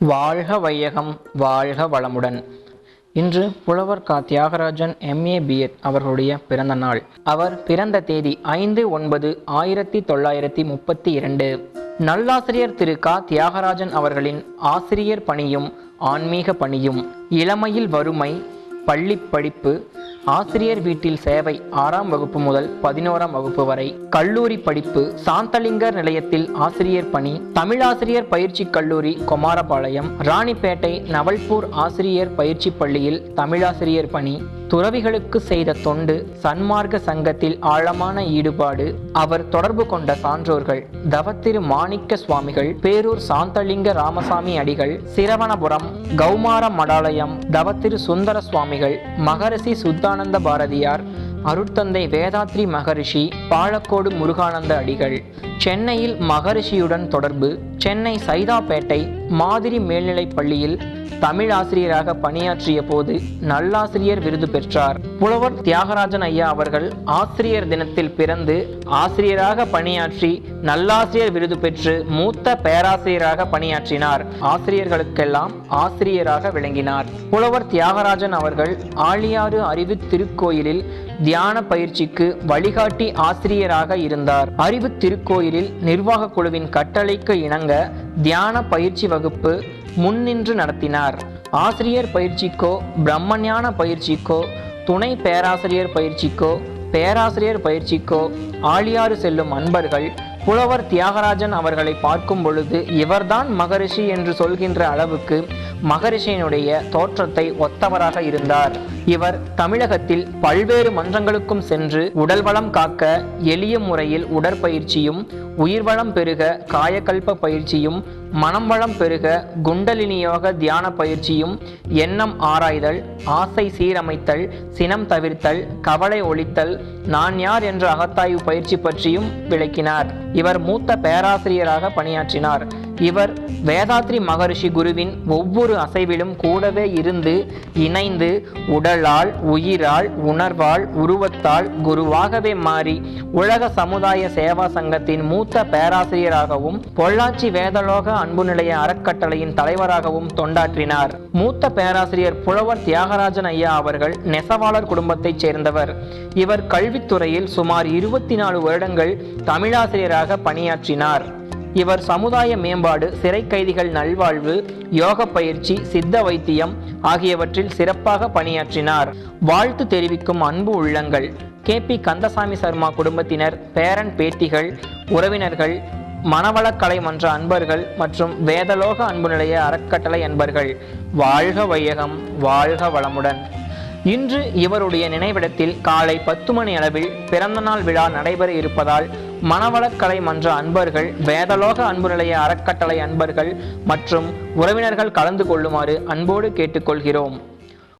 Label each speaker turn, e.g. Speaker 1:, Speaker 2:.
Speaker 1: வாழ்க வையகம், வாழ்க வளமுடன். இன்று புலவர் கா. தியாகராஜன் MA B.Ed அவர்களுடைய பிறந்த நாள். அவர் பிறந்த தேதி 5/9/1932. நல்லாசிரியர் திரு கா. தியாகராஜன் அவர்களின் ஆசிரியர் பணியும் ஆன்மீக பணியும், இளமையில் வறுமை, பள்ளி படிப்பு, ஆசிரியர் வீட்டில் சேவை 6ஆம் வகுப்பு முதல் 11ஆம் வகுப்பு வரை, கல்லூரி படிப்பு சாந்தலிங்கர் நிலையத்தில் ஆசிரியர் பணி, தமிழாசிரியர் பயிற்சி கல்லூரி குமாரபாளையம், ராணிப்பேட்டை நவல்பூர் ஆசிரியர் பயிற்சி பள்ளியில் தமிழாசிரியர் பணி, துறவிகளுக்கு செய்த தொண்டு, சன்மார்க்க சங்கத்தில் ஆழமான ஈடுபாடு, அவர் தொடர்பு கொண்ட சான்றோர்கள் தவத்திரு மாணிக்க சுவாமிகள், பேரூர் சாந்தலிங்க ராமசாமி அடிகள், சிரவணபுரம் கௌமார மடாலயம் தவத்திரு சுந்தர சுவாமிகள், மகரிஷி சுத்தானந்த பாரதியார், அருட்தந்தை வேதாத்ரி மகரிஷி, பாலக்கோடு முருகானந்த அடிகள். சென்னையில் மகரிஷியுடன் தொடர்பு. சென்னை சைதாப்பேட்டை மாதிரி மேல்நிலைப் பள்ளியில் தமிழ் ஆசிரியராக பணியாற்றிய போது நல்லாசிரியர் விருது பெற்றார். புலவர் தியாகராஜன் ஐயா அவர்கள் ஆசிரியர் தினத்தில் பிறந்து ஆசிரியராக பணியாற்றி நல்லாசிரியர் விருது பெற்று மூத்த பேராசிரியராக பணியாற்றினார். ஆசிரியர்களுக்கெல்லாம் ஆசிரியராக விளங்கினார். புலவர் தியாகராஜன் அவர்கள் ஆழியாறு அறிவு திருக்கோயிலில் தியான பயிற்சிக்கு வழிகாட்டி ஆசிரியராக இருந்தார். அறிவு திருக்கோயிலில் நிர்வாக குழுவின் கட்டளைக்கு இணங்க தியான பயிற்சி வகுப்பு முன்னின்று நடத்தினார். ஆசிரியர் பயிற்சிக்கோ, பிரம்மஞான பயிற்சிக்கோ, துணை பேராசிரியர் பயிற்சிக்கோ, பேராசிரியர் பயிற்சிக்கோ ஆழியாறு செல்லும் அன்பர்கள் புலவர் தியாகராஜன் அவர்களை பார்க்கும் பொழுது இவர்தான் மகரிஷி என்று சொல்கின்ற அளவுக்கு மகரிஷியினுடைய தோற்றத்தை ஒத்தவராக இருந்தார். இவர் தமிழகத்தில் பல்வேறு மன்றங்களுக்கும் சென்று உடல் வளம் காக்க எளிய முறையில் உடற்பயிற்சியும், உயிர்வளம் பெருக காயகல்ப பயிற்சியும், மனம் வளம் பெருக குண்டலினி யோக தியான பயிற்சியும், எண்ணம் ஆராய்தல், ஆசை சீரமைத்தல், சினம் தவிர்த்தல், கவலை ஒழித்தல், நான் யார் என்ற அகத்தாய்வு பயிற்சி பற்றியும் விளக்கினார். இவர் மூத்த பேராசிரியராக பணியாற்றினார். இவர் வேதாத்ரி மகரிஷி குருவின் ஒவ்வொரு அசைவிலும் கூடவே இருந்து இணைந்து உடலால், உயிரால், உணர்வால், உருவத்தால் குருவாகவே மாறி உலக சமுதாய சேவா சங்கத்தின் மூத்த பேராசிரியராகவும் பொள்ளாச்சி வேதலோக அன்பு நிலைய அறக்கட்டளையின் தலைவராகவும் தொண்டாற்றினார். மூத்த பேராசிரியர் புலவர் தியாகராஜன் ஐயா அவர்கள் நெசவாளர் குடும்பத்தைச் சேர்ந்தவர். இவர் கல்வித்துறையில் சுமார் 24 வருடங்கள் தமிழாசிரியராக பணியாற்றினார். இவர் சமுதாய மேம்பாடு, சிறை கைதிகள் நல்வாழ்வு, யோக பயிற்சி, சித்த வைத்தியம் ஆகியவற்றில் சிறப்பாக பணியாற்றினார். வாழ்த்து தெரிவிக்கும் அன்பு உள்ளங்கள். KP கந்தசாமி சர்மா குடும்பத்தினர், பேரன் பேத்திகள், உறவினர்கள், மனவளக்கலை மன்ற அன்பர்கள் மற்றும் வேதலோக அன்பு நிலைய அறக்கட்டளை அன்பர்கள், வாழ்க வையகம், வாழ்க வளமுடன். இன்று இவருடைய நினைவிடத்தில் காலை 10 மணி அளவில் பிறந்தநாள் விழா நடைபெற இருப்பதால் மனவளக்கலை மன்ற அன்பர்கள், வேதலோக அன்பு நிலைய அறக்கட்டளை அன்பர்கள் மற்றும் உறவினர்கள் கலந்து கொள்ளுமாறு அன்போடு கேட்டுக்கொள்கிறோம்.